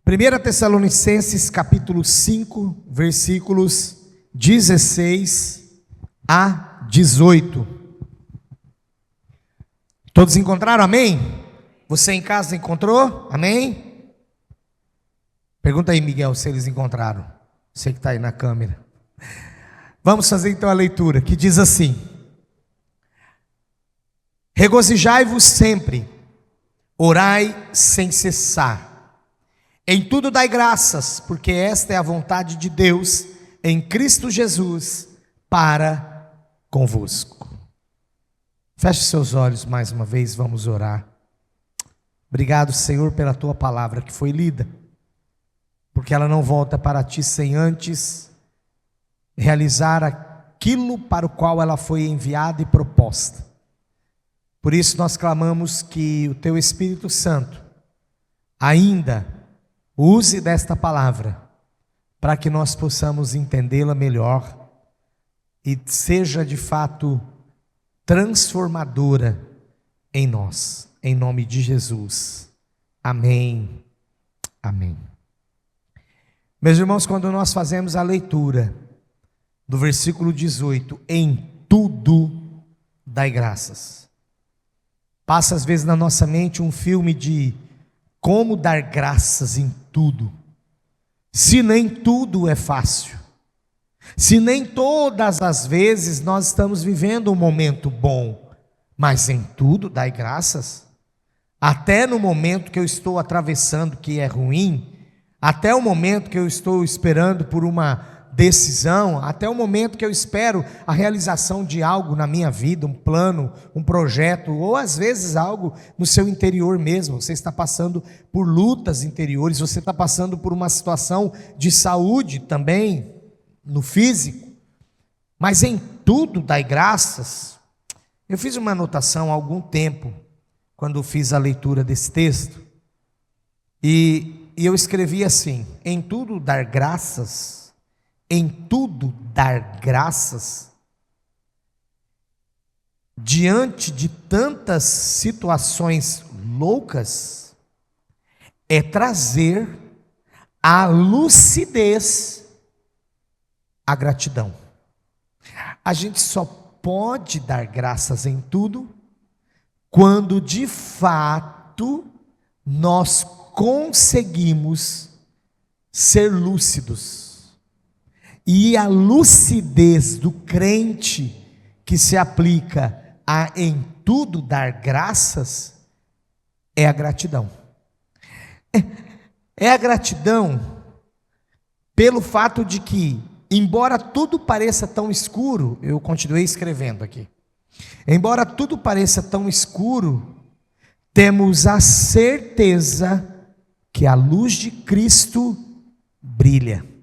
1 Tessalonicenses capítulo 5, versículos 16 a 18. Todos encontraram? Amém? Você em casa encontrou? Amém? Pergunta aí, Miguel, se eles encontraram. Você que está aí na câmera. Vamos fazer então a leitura, que diz assim: regozijai-vos sempre, orai sem cessar. Em tudo dai graças, porque esta é a vontade de Deus em Cristo Jesus para convosco. Feche seus olhos mais uma vez, vamos orar. Obrigado, Senhor, pela tua palavra que foi lida, porque ela não volta para ti sem antes realizar aquilo para o qual ela foi enviada e proposta. Por isso nós clamamos que o teu Espírito Santo ainda use desta palavra, para que nós possamos entendê-la melhor e seja de fato transformadora em nós, em nome de Jesus. Amém. Amém. Meus irmãos, quando nós fazemos a leitura do versículo 18, em tudo dai graças, passa às vezes na nossa mente um filme de como dar graças em tudo, se nem tudo é fácil, se nem todas as vezes nós estamos vivendo um momento bom, mas em tudo dai graças, até no momento que eu estou atravessando que é ruim, até o momento que eu estou esperando por uma decisão, até o momento que eu espero a realização de algo na minha vida, um plano, um projeto, ou às vezes algo no seu interior mesmo. Você está passando por lutas interiores, você está passando por uma situação de saúde também, no físico, mas em tudo dai graças. Eu fiz uma anotação há algum tempo, quando fiz a leitura desse texto, e eu escrevi assim: em tudo dar graças. Em tudo dar graças, diante de tantas situações loucas, é trazer à lucidez a gratidão. A gente só pode dar graças em tudo quando de fato nós conseguimos ser lúcidos. E a lucidez do crente que se aplica a em tudo dar graças é a gratidão. É a gratidão pelo fato de que, embora tudo pareça tão escuro, eu continuei escrevendo aqui, embora tudo pareça tão escuro, temos a certeza que a luz de Cristo brilha.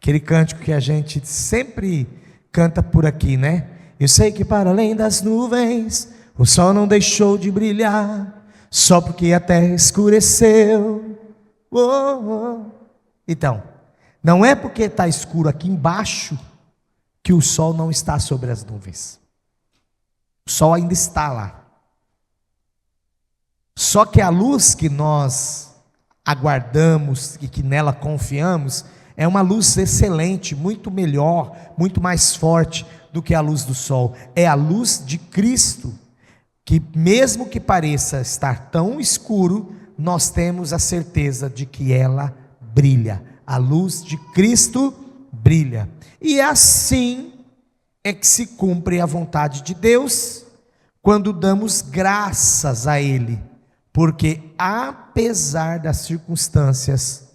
Aquele cântico que a gente sempre canta por aqui, né? Eu sei que para além das nuvens o sol não deixou de brilhar, só porque a terra escureceu. Então, não é porque está escuro aqui embaixo que o sol não está sobre as nuvens. O sol ainda está lá. Só que a luz que nós aguardamos e que nela confiamos é uma luz excelente, muito melhor, muito mais forte do que a luz do sol. É a luz de Cristo, que mesmo que pareça estar tão escuro, nós temos a certeza de que ela brilha. A luz de Cristo brilha. E assim é que se cumpre a vontade de Deus, quando damos graças a Ele, porque apesar das circunstâncias,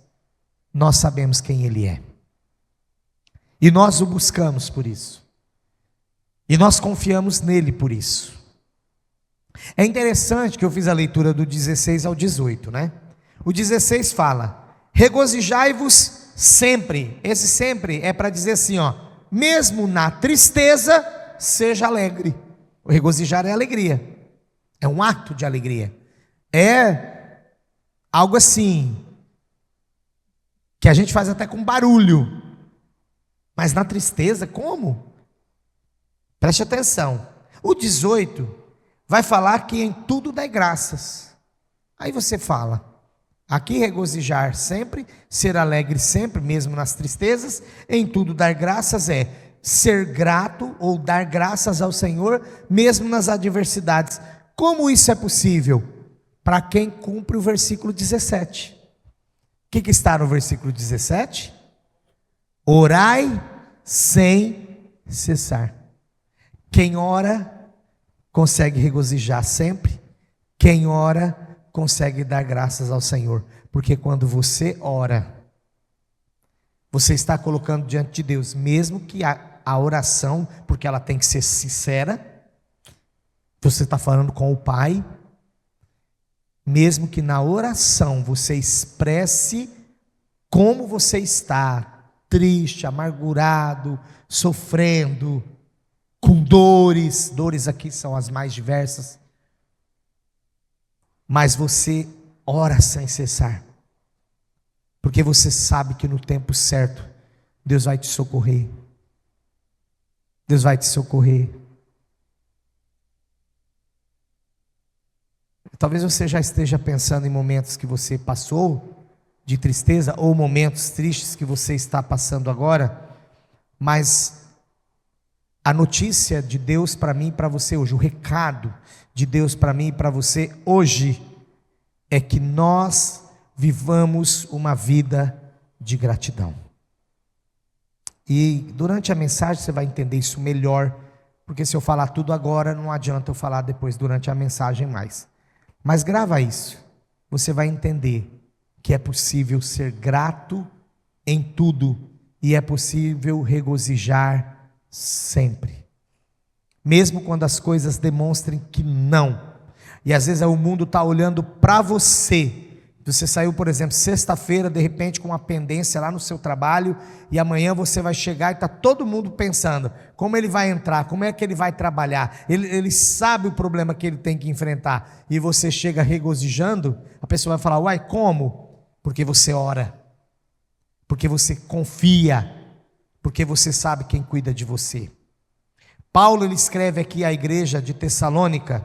nós sabemos quem Ele é, e nós o buscamos por isso, e nós confiamos nele por isso. É interessante que eu fiz a leitura do 16 ao 18, né? O 16 fala: regozijai-vos sempre. Esse sempre é para dizer assim, ó, mesmo na tristeza, seja alegre. O regozijar é alegria, é um ato de alegria, é algo assim que a gente faz até com barulho, mas na tristeza, como? Preste atenção, o 18 vai falar que em tudo dai graças. Aí você fala, Aqui, regozijar sempre, ser alegre sempre, mesmo nas tristezas, em tudo dar graças é ser grato ou dar graças ao Senhor, mesmo nas adversidades. Como isso é possível? Para quem cumpre o versículo 17. O que está no versículo 17? Orai sem cessar. Quem ora, consegue regozijar sempre. Quem ora, consegue dar graças ao Senhor. Porque quando você ora, você está colocando diante de Deus, mesmo que a oração, porque ela tem que ser sincera, você está falando com o Pai, mesmo que na oração você expresse como você está, triste, amargurado, sofrendo, com dores aqui são as mais diversas, mas você ora sem cessar, porque você sabe que no tempo certo, Deus vai te socorrer. Deus vai te socorrer. Talvez você já esteja pensando em momentos que você passou de tristeza, ou momentos tristes que você está passando agora, mas a notícia de Deus para mim e para você hoje, o recado de Deus para mim e para você hoje, é que nós vivamos uma vida de gratidão. E durante a mensagem você vai entender isso melhor, porque se eu falar tudo agora, não adianta eu falar depois durante a mensagem mais. Mas grava isso, você vai entender que é possível ser grato em tudo, e é possível regozijar sempre, mesmo quando as coisas demonstrem que não. E às vezes o mundo está olhando para você. Você saiu, por exemplo, sexta-feira, de repente com uma pendência lá no seu trabalho, e amanhã você vai chegar e está todo mundo pensando, como ele vai entrar, como é que ele vai trabalhar, ele sabe o problema que ele tem que enfrentar, e você chega regozijando, a pessoa vai falar, uai, como? Porque você ora, porque você confia, porque você sabe quem cuida de você. Paulo, ele escreve aqui à igreja de Tessalônica,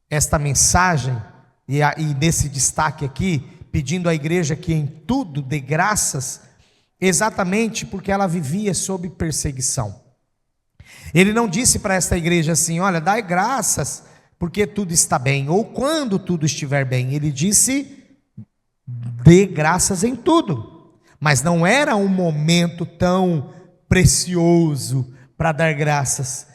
esta mensagem, e nesse destaque aqui, pedindo à igreja que em tudo dê graças, exatamente porque ela vivia sob perseguição. Ele não disse para esta igreja assim, olha, dai graças porque tudo está bem, ou quando tudo estiver bem. Ele disse, dê graças em tudo, mas não era um momento tão precioso para dar graças,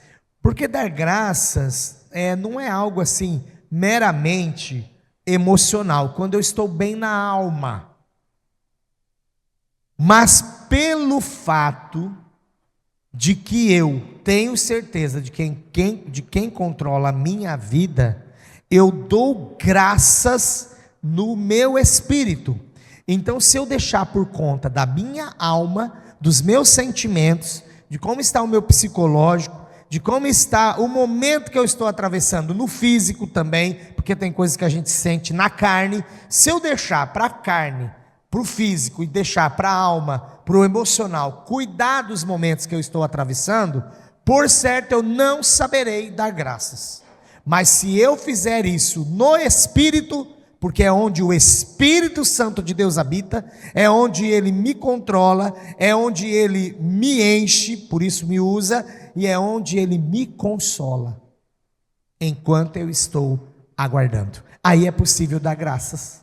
porque dar graças não é algo assim meramente emocional, quando eu estou bem na alma, mas pelo fato de que eu tenho certeza de quem controla a minha vida, eu dou graças no meu espírito. Então, se eu deixar por conta da minha alma, dos meus sentimentos, de como está o meu psicológico, de como está o momento que eu estou atravessando no físico também, porque tem coisas que a gente sente na carne. Se eu deixar para a carne, para o físico, e deixar para a alma, para o emocional, cuidar dos momentos que eu estou atravessando, por certo eu não saberei dar graças. Mas se eu fizer isso no Espírito, porque é onde o Espírito Santo de Deus habita, é onde Ele me controla, é onde Ele me enche, por isso me usa, e é onde Ele me consola, enquanto eu estou aguardando. Aí é possível dar graças.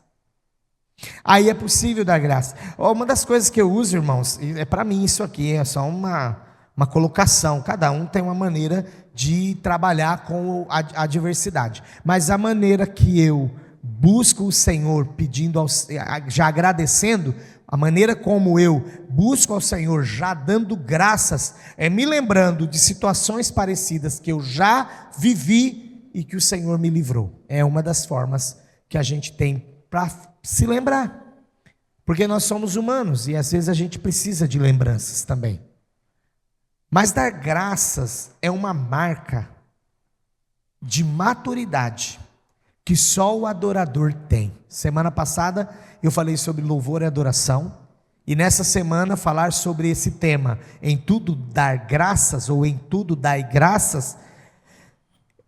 Aí é possível dar graças. Uma das coisas que eu uso, irmãos, é para mim isso aqui, é só uma colocação, cada um tem uma maneira de trabalhar com a adversidade, mas a maneira que eu busco o Senhor pedindo, já agradecendo, a maneira como eu busco ao Senhor já dando graças, é me lembrando de situações parecidas que eu já vivi e que o Senhor me livrou. É uma das formas que a gente tem para se lembrar, porque nós somos humanos e às vezes a gente precisa de lembranças também. Mas dar graças é uma marca de maturidade que só o adorador tem. Semana passada eu falei sobre louvor e adoração, e nessa semana falar sobre esse tema, em tudo dar graças, ou em tudo dai graças,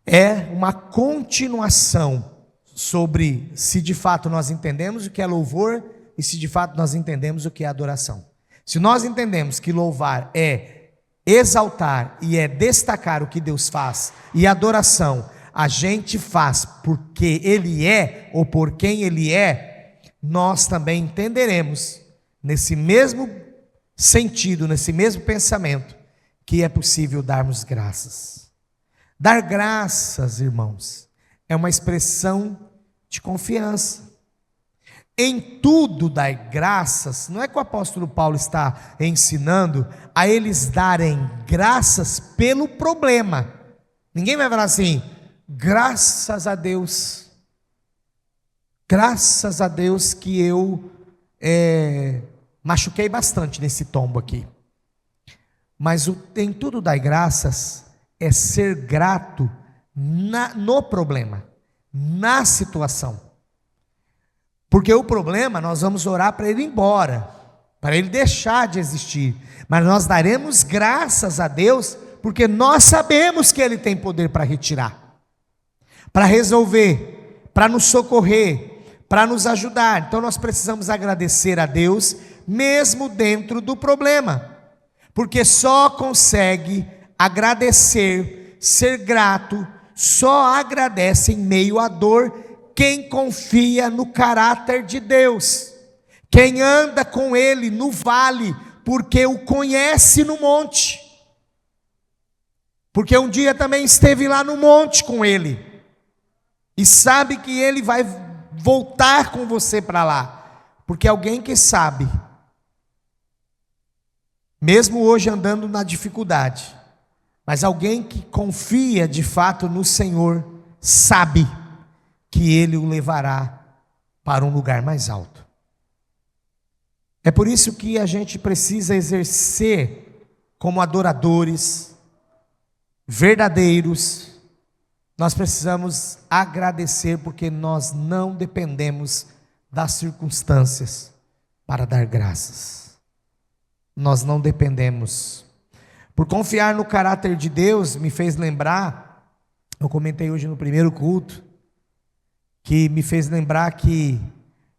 é uma continuação sobre se de fato nós entendemos o que é louvor e se de fato nós entendemos o que é adoração. Se nós entendemos que louvar é exaltar e é destacar o que Deus faz, e adoração a gente faz porque Ele é ou por quem Ele é, nós também entenderemos, nesse mesmo sentido, nesse mesmo pensamento, que é possível darmos graças. Dar graças, irmãos, é uma expressão de confiança. Em tudo dar graças, não é que o apóstolo Paulo está ensinando a eles darem graças pelo problema. Ninguém vai falar assim, graças a Deus que eu machuquei bastante nesse tombo aqui. Mas em tudo dar graças é ser grato no problema, na situação. Porque o problema nós vamos orar para ele ir embora, para ele deixar de existir. Mas nós daremos graças a Deus, porque nós sabemos que Ele tem poder para retirar, para resolver, para nos socorrer, para nos ajudar. Então nós precisamos agradecer a Deus, mesmo dentro do problema. Porque só consegue agradecer, ser grato, só agradece em meio à dor quem confia no caráter de Deus, quem anda com Ele no vale, porque o conhece no monte, porque um dia também esteve lá no monte com Ele, e sabe que Ele vai voltar com você para lá, porque alguém que sabe, mesmo hoje andando na dificuldade, mas alguém que confia de fato no Senhor, sabe que Ele o levará para um lugar mais alto. É por isso que a gente precisa exercer como adoradores verdadeiros. Nós precisamos agradecer, porque nós não dependemos das circunstâncias para dar graças. Nós não dependemos. Por confiar no caráter de Deus, me fez lembrar, eu comentei hoje no primeiro culto, que me fez lembrar que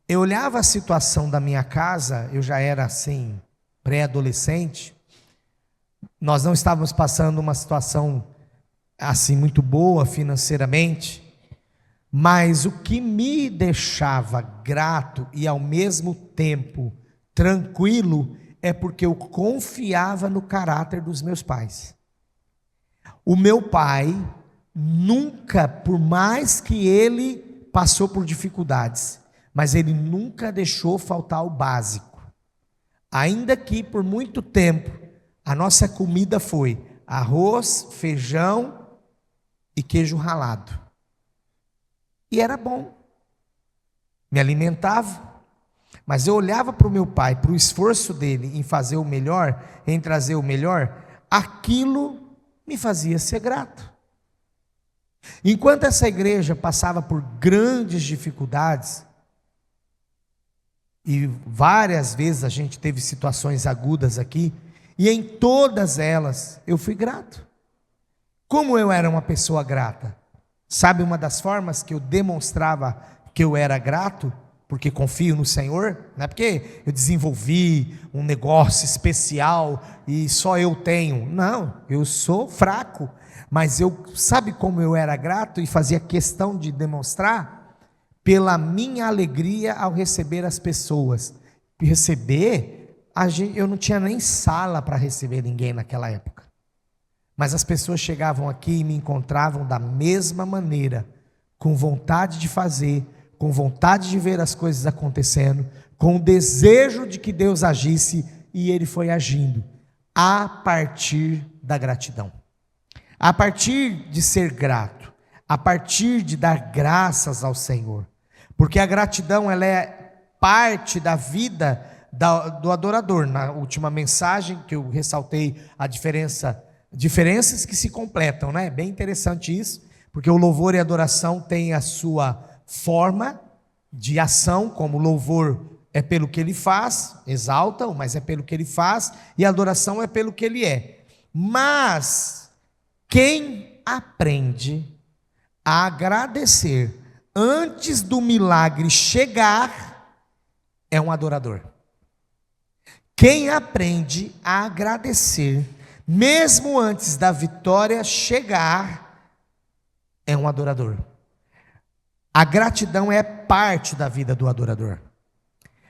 eu olhava a situação da minha casa, eu já era assim, pré-adolescente, nós não estávamos passando uma situação assim muito boa financeiramente, mas o que me deixava grato e ao mesmo tempo tranquilo é porque eu confiava no caráter dos meus pais. O meu pai nunca, por mais que ele passou por dificuldades, mas ele nunca deixou faltar o básico. Ainda que por muito tempo a nossa comida foi arroz, feijão e queijo ralado. E era bom, me alimentava. Mas eu olhava para o meu pai, para o esforço dele em fazer o melhor, em trazer o melhor, aquilo me fazia ser grato. Enquanto essa igreja passava por grandes dificuldades, e várias vezes a gente teve situações agudas aqui, e em todas elas eu fui grato. Como eu era uma pessoa grata? Sabe uma das formas que eu demonstrava que eu era grato? Porque confio no Senhor, não é porque eu desenvolvi um negócio especial e só eu tenho. Não, eu sou fraco, mas sabe como eu era grato e fazia questão de demonstrar? Pela minha alegria ao receber as pessoas. Eu não tinha nem sala para receber ninguém naquela época. Mas as pessoas chegavam aqui e me encontravam da mesma maneira, com vontade de fazer, com vontade de ver as coisas acontecendo, com o desejo de que Deus agisse, e Ele foi agindo, a partir da gratidão, a partir de ser grato, a partir de dar graças ao Senhor, porque a gratidão ela é parte da vida do adorador. Na última mensagem que eu ressaltei a diferenças que se completam, né? É bem interessante isso, porque o louvor e a adoração têm a sua forma de ação, como louvor é pelo que ele faz, exalta-o, mas é pelo que ele faz, e a adoração é pelo que ele é. Mas quem aprende a agradecer antes do milagre chegar, é um adorador. Quem aprende a agradecer, mesmo antes da vitória chegar, é um adorador. A gratidão é parte da vida do adorador.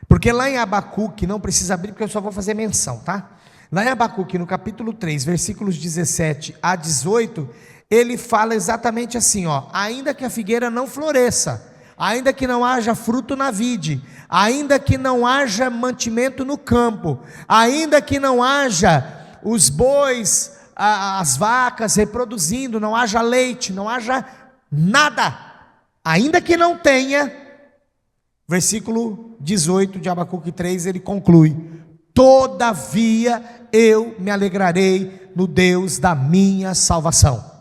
Porque lá em Abacuque, não precisa abrir porque eu só vou fazer menção, tá? Lá em Abacuque, no capítulo 3, versículos 17 a 18, ele fala exatamente assim, ó: ainda que a figueira não floresça, ainda que não haja fruto na vide, ainda que não haja mantimento no campo, ainda que não haja os bois, as vacas reproduzindo, não haja leite, não haja nada, ainda que não tenha, versículo 18 de Abacuque 3, ele conclui: todavia eu me alegrarei no Deus da minha salvação.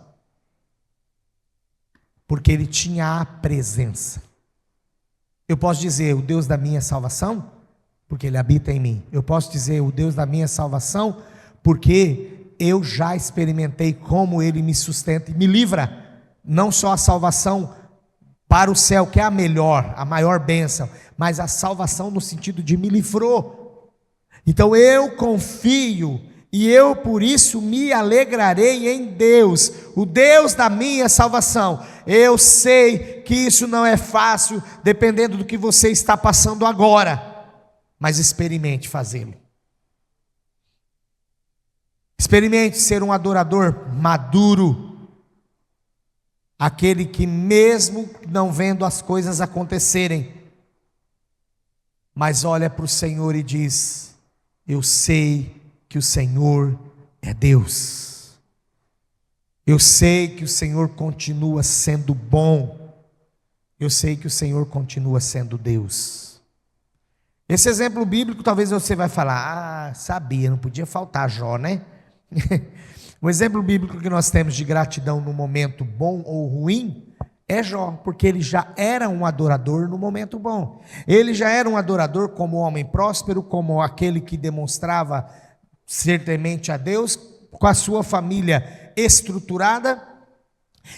Porque ele tinha a presença. Eu posso dizer o Deus da minha salvação, porque ele habita em mim. Eu posso dizer o Deus da minha salvação, porque eu já experimentei como ele me sustenta e me livra. Não só a salvação para o céu, que é a melhor, a maior bênção, mas a salvação no sentido de me livrou. Então eu confio e eu por isso me alegrarei em Deus, o Deus da minha salvação. Eu sei que isso não é fácil, dependendo do que você está passando agora, mas experimente fazê-lo. Experimente ser um adorador maduro, aquele que mesmo não vendo as coisas acontecerem, mas olha para o Senhor e diz: eu sei que o Senhor é Deus. Eu sei que o Senhor continua sendo bom. Eu sei que o Senhor continua sendo Deus. Esse exemplo bíblico, talvez você vai falar: sabia, não podia faltar Jó, né? O exemplo bíblico que nós temos de gratidão no momento bom ou ruim é Jó, porque ele já era um adorador no momento bom. Ele já era um adorador como homem próspero, como aquele que demonstrava ser temente a Deus, com a sua família estruturada.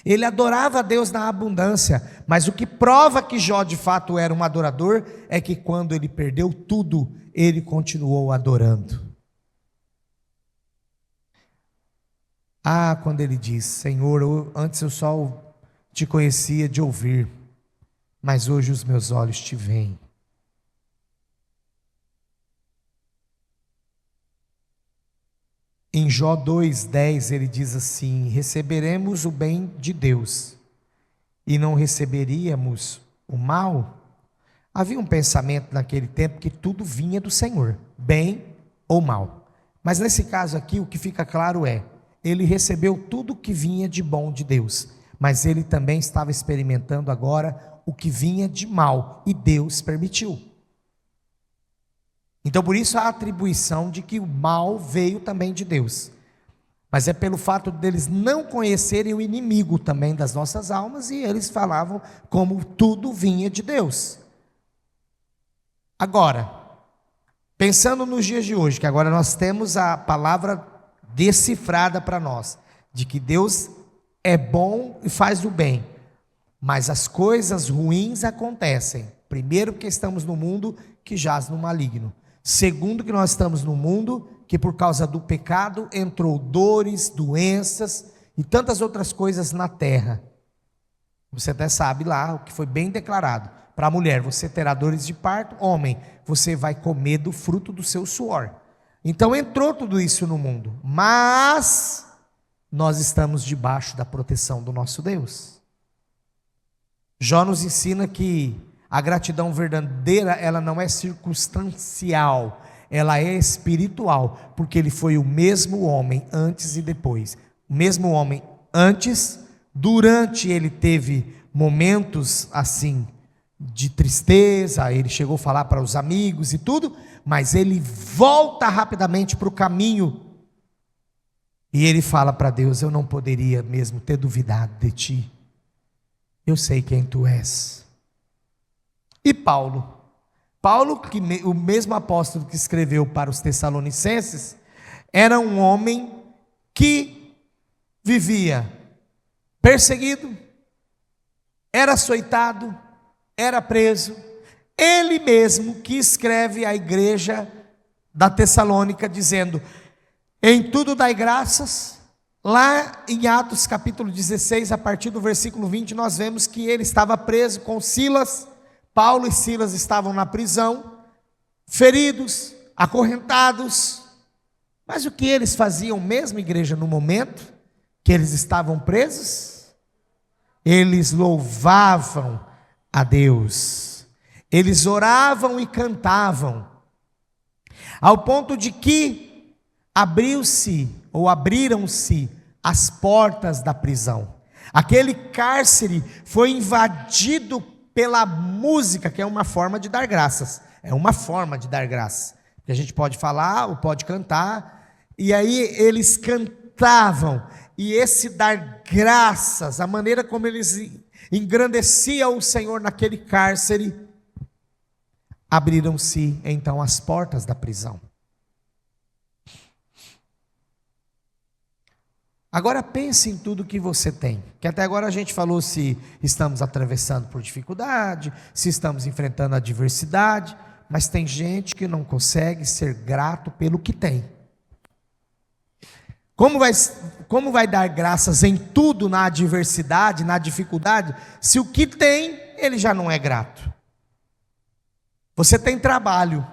Ele adorava a Deus na abundância, mas o que prova que Jó de fato era um adorador é que quando ele perdeu tudo, ele continuou adorando. Quando ele diz: Senhor, antes eu só te conhecia de ouvir, mas hoje os meus olhos te veem. Em Jó 2:10 ele diz assim: receberemos o bem de Deus e não receberíamos o mal? Havia um pensamento naquele tempo que tudo vinha do Senhor, bem ou mal. Mas nesse caso aqui o que fica claro é: ele recebeu tudo que vinha de bom de Deus, mas ele também estava experimentando agora o que vinha de mal, e Deus permitiu. Então por isso a atribuição de que o mal veio também de Deus, mas é pelo fato deles não conhecerem o inimigo também das nossas almas, e eles falavam como tudo vinha de Deus. Agora, pensando nos dias de hoje, que agora nós temos a palavra decifrada para nós, de que Deus é bom e faz o bem, mas as coisas ruins acontecem. Primeiro, porque estamos no mundo que jaz no maligno. Segundo, que nós estamos no mundo que por causa do pecado entrou dores, doenças e tantas outras coisas na terra. Você até sabe lá o que foi bem declarado: para a mulher você terá dores de parto, homem, você vai comer do fruto do seu suor. Então entrou tudo isso no mundo, mas nós estamos debaixo da proteção do nosso Deus. Jó nos ensina que a gratidão verdadeira, ela não é circunstancial, ela é espiritual, porque ele foi o mesmo homem antes e depois. O mesmo homem antes, durante ele teve momentos assim de tristeza, ele chegou a falar para os amigos e tudo, mas ele volta rapidamente para o caminho, e ele fala para Deus: eu não poderia mesmo ter duvidado de ti, eu sei quem tu és. E Paulo, que o mesmo apóstolo que escreveu para os Tessalonicenses, era um homem que vivia perseguido, era açoitado, era preso. Ele mesmo que escreve à igreja da Tessalônica dizendo: em tudo dai graças. Lá em Atos capítulo 16, a partir do versículo 20, nós vemos que ele estava preso com Silas. Paulo e Silas estavam na prisão, feridos, acorrentados. Mas o que eles faziam mesmo, igreja, no momento que eles estavam presos? Eles louvavam a Deus, eles oravam e cantavam, ao ponto de que abriram-se as portas da prisão. Aquele cárcere foi invadido pela música, que é uma forma de dar graças. É uma forma de dar graças, que a gente pode falar ou pode cantar. E aí eles cantavam, e esse dar graças, a maneira como eles engrandeciam o Senhor naquele cárcere, abriram-se então as portas da prisão. Agora pense em tudo que você tem, que até agora a gente falou se estamos atravessando por dificuldade, se estamos enfrentando adversidade, mas tem gente que não consegue ser grato pelo que tem. Como vai dar graças em tudo, na adversidade, na dificuldade, se o que tem, ele já não é grato? Você tem trabalho.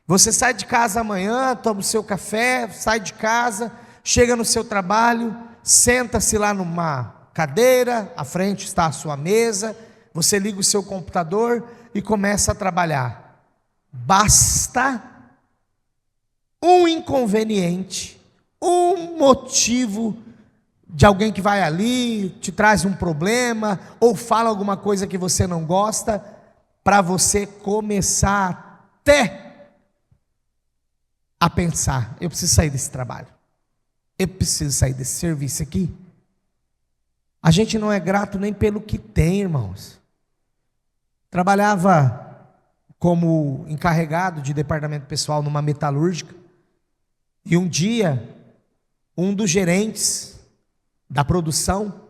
Você sai de casa amanhã, toma o seu café, sai de casa, chega no seu trabalho, senta-se lá numa cadeira, à frente está a sua mesa, você liga o seu computador e começa a trabalhar. Basta um inconveniente, um motivo de alguém que vai ali, te traz um problema, ou fala alguma coisa que você não gosta, para você começar até a pensar: eu preciso sair desse trabalho, eu preciso sair desse serviço aqui. A gente não é grato nem pelo que tem, irmãos. Trabalhava como encarregado de departamento pessoal numa metalúrgica, e um dia, um dos da produção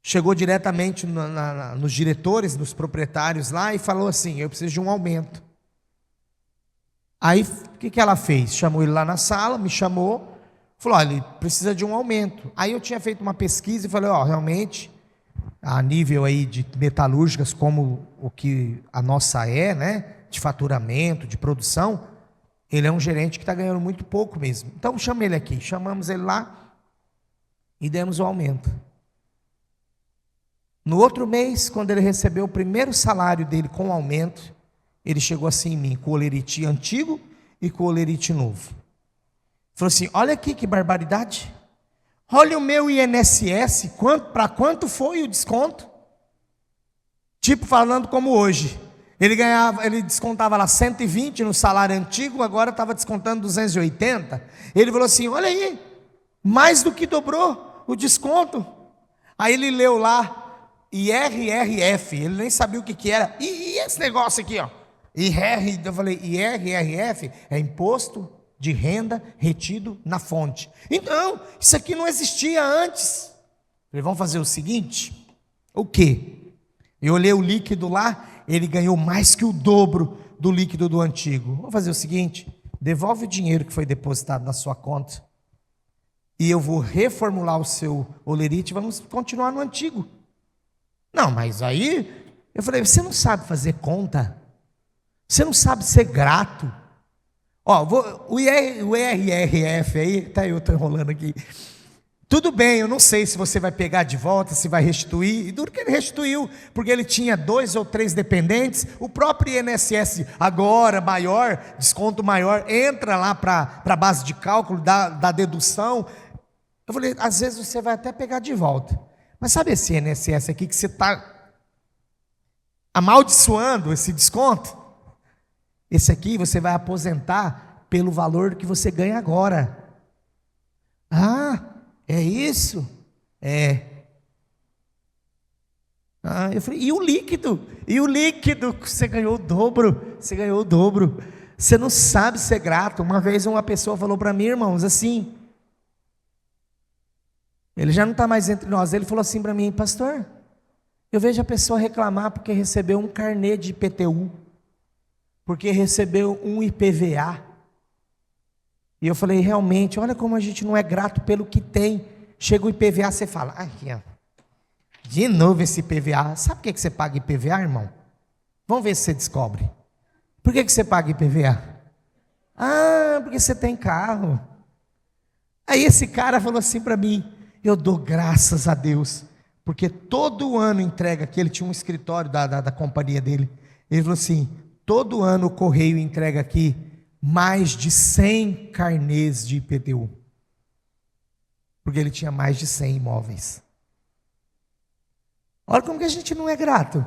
chegou diretamente nos diretores, nos proprietários lá, e falou assim: eu preciso de um aumento. Aí o que ela fez? Chamou ele lá na sala, me chamou, falou: olha, ele precisa de um aumento. Aí eu tinha feito uma pesquisa e falei: realmente, a nível aí de metalúrgicas, como o que a nossa é, né, de faturamento, de produção, ele é um gerente que está ganhando muito pouco mesmo. Então chama ele aqui. Chamamos ele lá e demos o aumento. No outro mês, quando ele recebeu o primeiro salário dele com aumento, ele chegou assim em mim, com o olerite antigo e com o olerite novo. Falou assim: olha aqui que barbaridade. Olha o meu INSS, para quanto foi o desconto? Tipo, falando como hoje. Ele descontava lá 120 no salário antigo, agora estava descontando 280. Ele falou assim: olha aí, mais do que dobrou o desconto. Aí ele leu lá, IRRF, ele nem sabia o que era. E esse negócio aqui, ó? Eu falei: IRRF é Imposto de Renda Retido na Fonte. Então, isso aqui não existia antes. Falei: vamos fazer o seguinte. O quê? Eu olhei o líquido lá, ele ganhou mais que o dobro do líquido do antigo. Vamos fazer o seguinte: devolve o dinheiro que foi depositado na sua conta, e eu vou reformular o seu olerite, vamos continuar no antigo. Não, mas aí, eu falei: você não sabe fazer conta? Você não sabe ser grato? O IRRF aí, tá, eu estou enrolando aqui. Tudo bem, eu não sei se você vai pegar de volta, se vai restituir. E duro que ele restituiu, porque ele tinha 2 ou 3 dependentes. O próprio INSS, agora maior, desconto maior, entra lá para a base de cálculo da dedução. Eu falei: às vezes você vai até pegar de volta. Mas sabe esse INSS aqui que você está amaldiçoando esse desconto? Esse aqui você vai aposentar pelo valor que você ganha agora. Ah, é isso? É. Eu falei: e o líquido? E o líquido? Você ganhou o dobro. Você ganhou o dobro. Você não sabe ser grato. Uma vez uma pessoa falou para mim, irmãos, assim: Ele já não está mais entre nós. Ele falou assim para mim: pastor, eu vejo a pessoa reclamar porque recebeu um carnê de IPTU, porque recebeu um IPVA. E eu falei: realmente, olha como a gente não é grato pelo que tem. Chega o IPVA, você fala: aqui, ó, de novo esse IPVA. Sabe por que você paga IPVA, irmão? Vamos ver se você descobre. Por que você paga IPVA? Ah, porque você tem carro. Aí esse cara falou assim para mim: eu dou graças a Deus, porque todo ano entrega aqui. Ele tinha um escritório da companhia dele. Ele falou assim: todo ano o correio entrega aqui mais de 100 carnês de IPTU, porque ele tinha mais de 100 imóveis. Olha como que a gente não é grato.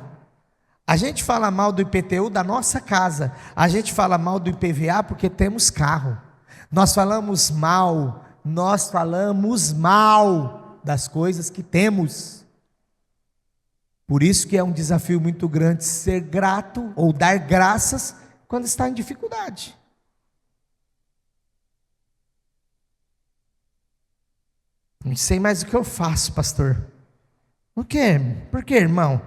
A gente fala mal do IPTU da nossa casa, a gente fala mal do IPVA porque temos carro. Nós falamos mal das coisas que temos. Por isso que é um desafio muito grande ser grato ou dar graças quando está em dificuldade. Não sei mais o que eu faço, pastor. O quê? Por quê, irmão?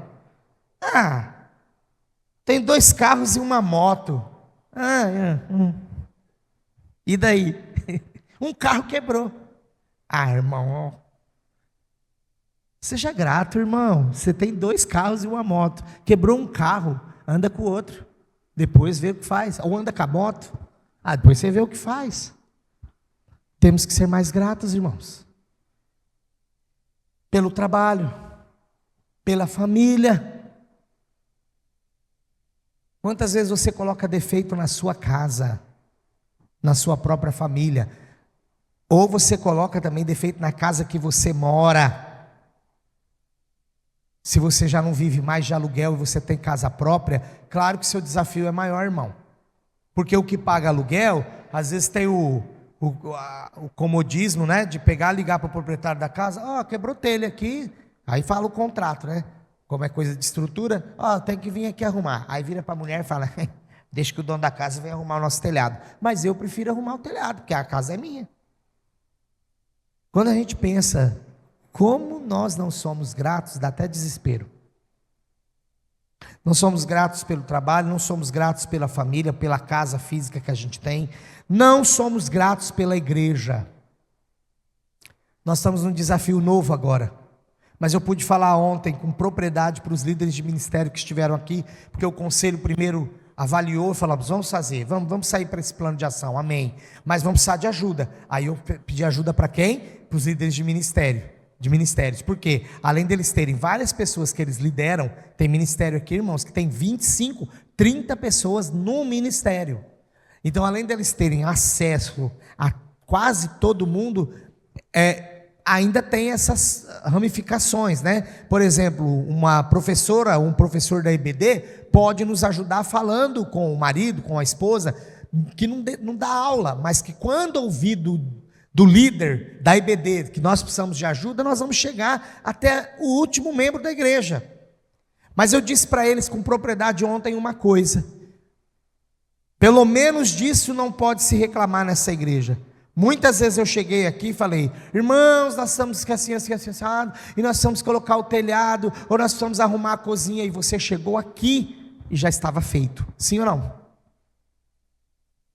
Tem 2 carros e uma moto. E daí? Um carro quebrou. Irmão, seja grato, irmão. Você tem 2 carros e uma moto. Quebrou um carro, anda com o outro. Depois vê o que faz. Ou anda com a moto. Depois você vê o que faz. Temos que ser mais gratos, irmãos. Pelo trabalho, pela família. Quantas vezes você coloca defeito na sua casa, na sua própria família? Ou você coloca também defeito na casa que você mora? Se você já não vive mais de aluguel e você tem casa própria, claro que seu desafio é maior, irmão. Porque o que paga aluguel, às vezes tem o comodismo, né, de pegar, ligar para o proprietário da casa: quebrou telha aqui, aí fala o contrato, né, como é coisa de estrutura, tem que vir aqui arrumar. Aí vira para a mulher e fala: deixa que o dono da casa venha arrumar o nosso telhado. Mas eu prefiro arrumar o telhado, porque a casa é minha. Quando a gente pensa como nós não somos gratos, dá até desespero. Não somos gratos pelo trabalho, não somos gratos pela família, pela casa física que a gente tem, não somos gratos pela igreja. Nós estamos num desafio novo agora, mas eu pude falar ontem com propriedade para os líderes de ministério que estiveram aqui, porque o conselho primeiro avaliou e falou: vamos fazer, vamos sair para esse plano de ação, amém, mas vamos precisar de ajuda. Aí eu pedi ajuda para quem? Para os líderes de ministérios, porque além deles terem várias pessoas que eles lideram, tem ministério aqui, irmãos, que tem 25, 30 pessoas no ministério. Então, além deles terem acesso a quase todo mundo, ainda tem essas ramificações, né? Por exemplo, uma professora, um professor da IBD pode nos ajudar falando com o marido, com a esposa, que não dá aula, mas que quando ouvir do líder da IBD que nós precisamos de ajuda, nós vamos chegar até o último membro da igreja. Mas eu disse para eles com propriedade ontem uma coisa: pelo menos disso não pode se reclamar nessa igreja. Muitas vezes eu cheguei aqui e falei: irmãos, nós estamos assim, e nós precisamos colocar o telhado, ou nós precisamos arrumar a cozinha, e você chegou aqui e já estava feito, sim ou não?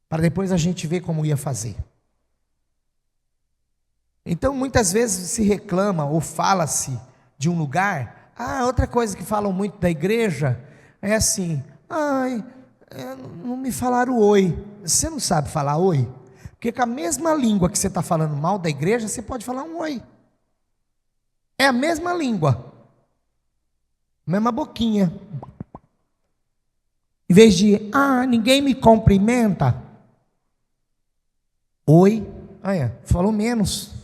Para depois a gente ver como ia fazer. Então muitas vezes se reclama ou fala-se de um lugar. Outra coisa que falam muito da igreja é assim: não me falaram oi. Você não sabe falar oi? Porque com a mesma língua que você está falando mal da igreja, você pode falar um oi. É a mesma língua, mesma boquinha. Em vez de ninguém me cumprimenta, oi, falou menos.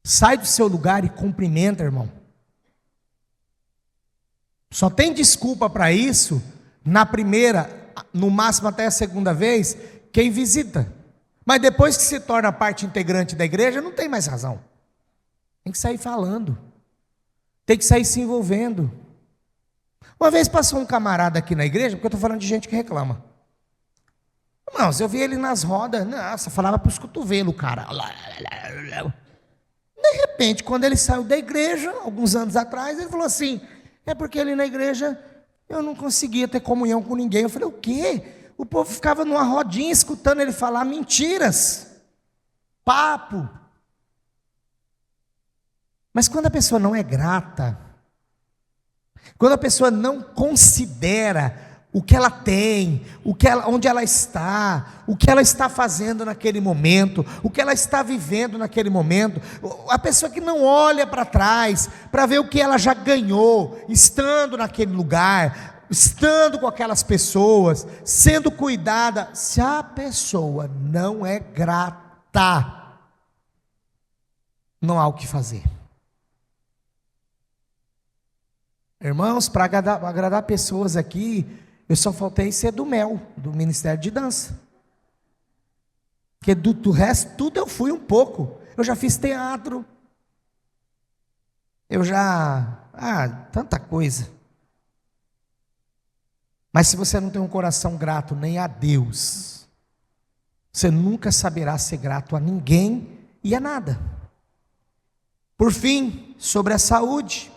Sai do seu lugar e cumprimenta, irmão. Só tem desculpa para isso na primeira, no máximo até a segunda vez, quem visita. Mas depois que se torna parte integrante da igreja, não tem mais razão. Tem que sair falando, tem que sair se envolvendo. Uma vez passou um camarada aqui na igreja, porque eu estou falando de gente que reclama. Irmãos, eu vi ele nas rodas, nossa, falava para os cotovelos, cara. De repente, quando ele saiu da igreja, alguns anos atrás, ele falou assim: é porque ali na igreja eu não conseguia ter comunhão com ninguém. Eu falei: o quê? O povo ficava numa rodinha escutando ele falar mentiras, papo. Mas quando a pessoa não é grata, quando a pessoa não considera o que ela tem, onde ela está, o que ela está fazendo naquele momento, o que ela está vivendo naquele momento, a pessoa que não olha para trás, para ver o que ela já ganhou, estando naquele lugar, estando com aquelas pessoas, sendo cuidada, se a pessoa não é grata, não há o que fazer. Irmãos, para agradar pessoas aqui, eu só faltei ser do MEL, do Ministério de Dança. Porque do resto, tudo eu fui um pouco. Eu já fiz teatro. Tanta coisa. Mas se você não tem um coração grato nem a Deus, você nunca saberá ser grato a ninguém e a nada. Por fim, sobre a saúde.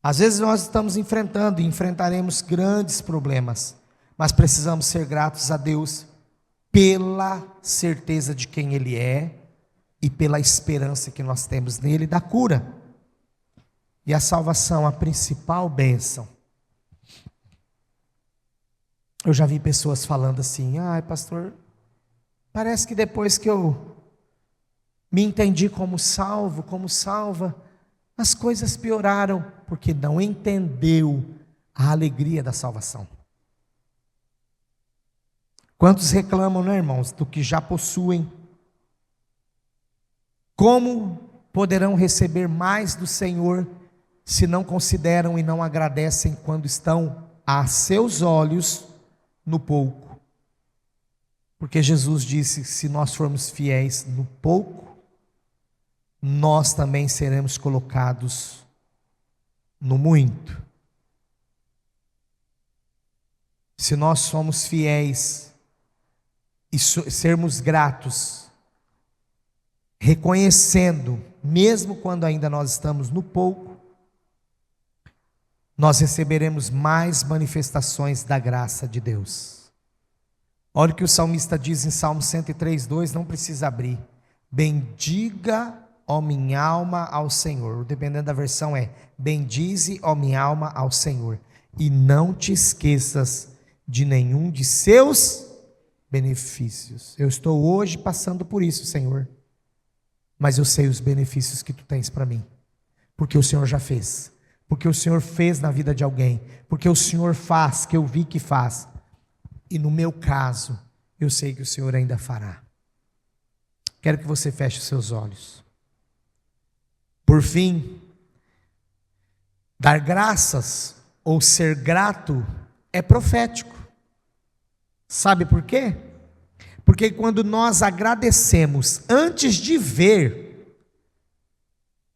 Às vezes nós estamos enfrentando e enfrentaremos grandes problemas, mas precisamos ser gratos a Deus pela certeza de quem Ele é e pela esperança que nós temos nele da cura. E a salvação, a principal bênção. Eu já vi pessoas falando assim: pastor, parece que depois que eu me entendi como salvo, como salva, as coisas pioraram, porque não entendeu a alegria da salvação. Quantos reclamam, né, irmãos, do que já possuem? Como poderão receber mais do Senhor se não consideram e não agradecem quando estão a seus olhos no pouco? Porque Jesus disse: se nós formos fiéis no pouco, nós também seremos colocados no muito. Se nós somos fiéis e sermos gratos, reconhecendo, mesmo quando ainda nós estamos no pouco, nós receberemos mais manifestações da graça de Deus. Olha o que o salmista diz em Salmo 103:2, não precisa abrir: bendiga, ó minha alma, ao Senhor. Dependendo da versão bendize, ó minha alma, ao Senhor, e não te esqueças de nenhum de seus benefícios. Eu estou hoje passando por isso, Senhor, mas eu sei os benefícios que tu tens para mim, porque o Senhor já fez, porque o Senhor fez na vida de alguém, porque o Senhor faz, que eu vi que faz, e no meu caso, eu sei que o Senhor ainda fará. Quero que você feche os seus olhos. Por fim, dar graças ou ser grato é profético. Sabe por quê? Porque quando nós agradecemos antes de ver,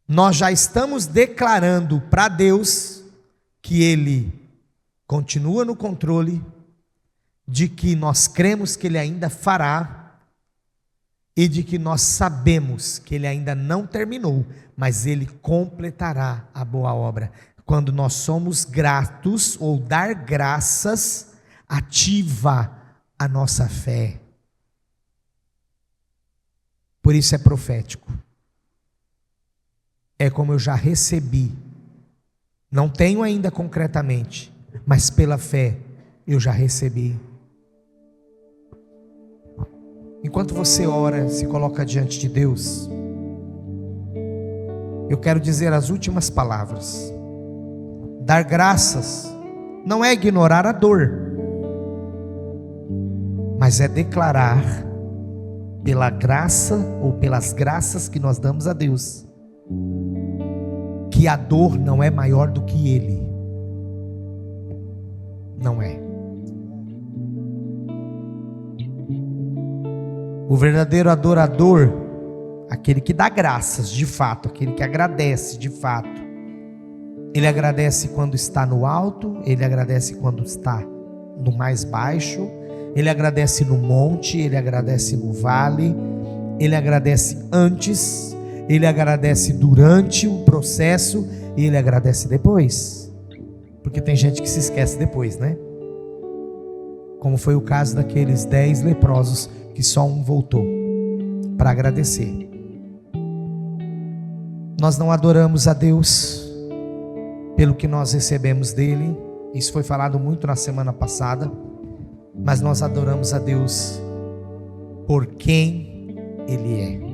nós já estamos declarando para Deus que Ele continua no controle, de que nós cremos que Ele ainda fará, e de que nós sabemos que Ele ainda não terminou, mas Ele completará a boa obra. Quando nós somos gratos, ou dar graças, ativa a nossa fé. Por isso é profético. É como eu já recebi. Não tenho ainda concretamente, mas pela fé eu já recebi. Enquanto você ora, se coloca diante de Deus, eu quero dizer as últimas palavras. Dar graças não é ignorar a dor, mas é declarar pela graça ou pelas graças que nós damos a Deus, que a dor não é maior do que Ele. Não é. O verdadeiro adorador, aquele que dá graças de fato, aquele que agradece de fato, ele agradece quando está no alto, ele agradece quando está no mais baixo, Ele agradece no monte, Ele agradece no vale, Ele agradece antes, Ele agradece durante o processo e Ele agradece depois. Porque tem gente que se esquece depois, né? Como foi o caso daqueles 10 leprosos que só um voltou para agradecer. Nós não adoramos a Deus pelo que nós recebemos dele, isso foi falado muito na semana passada, mas nós adoramos a Deus por quem Ele é.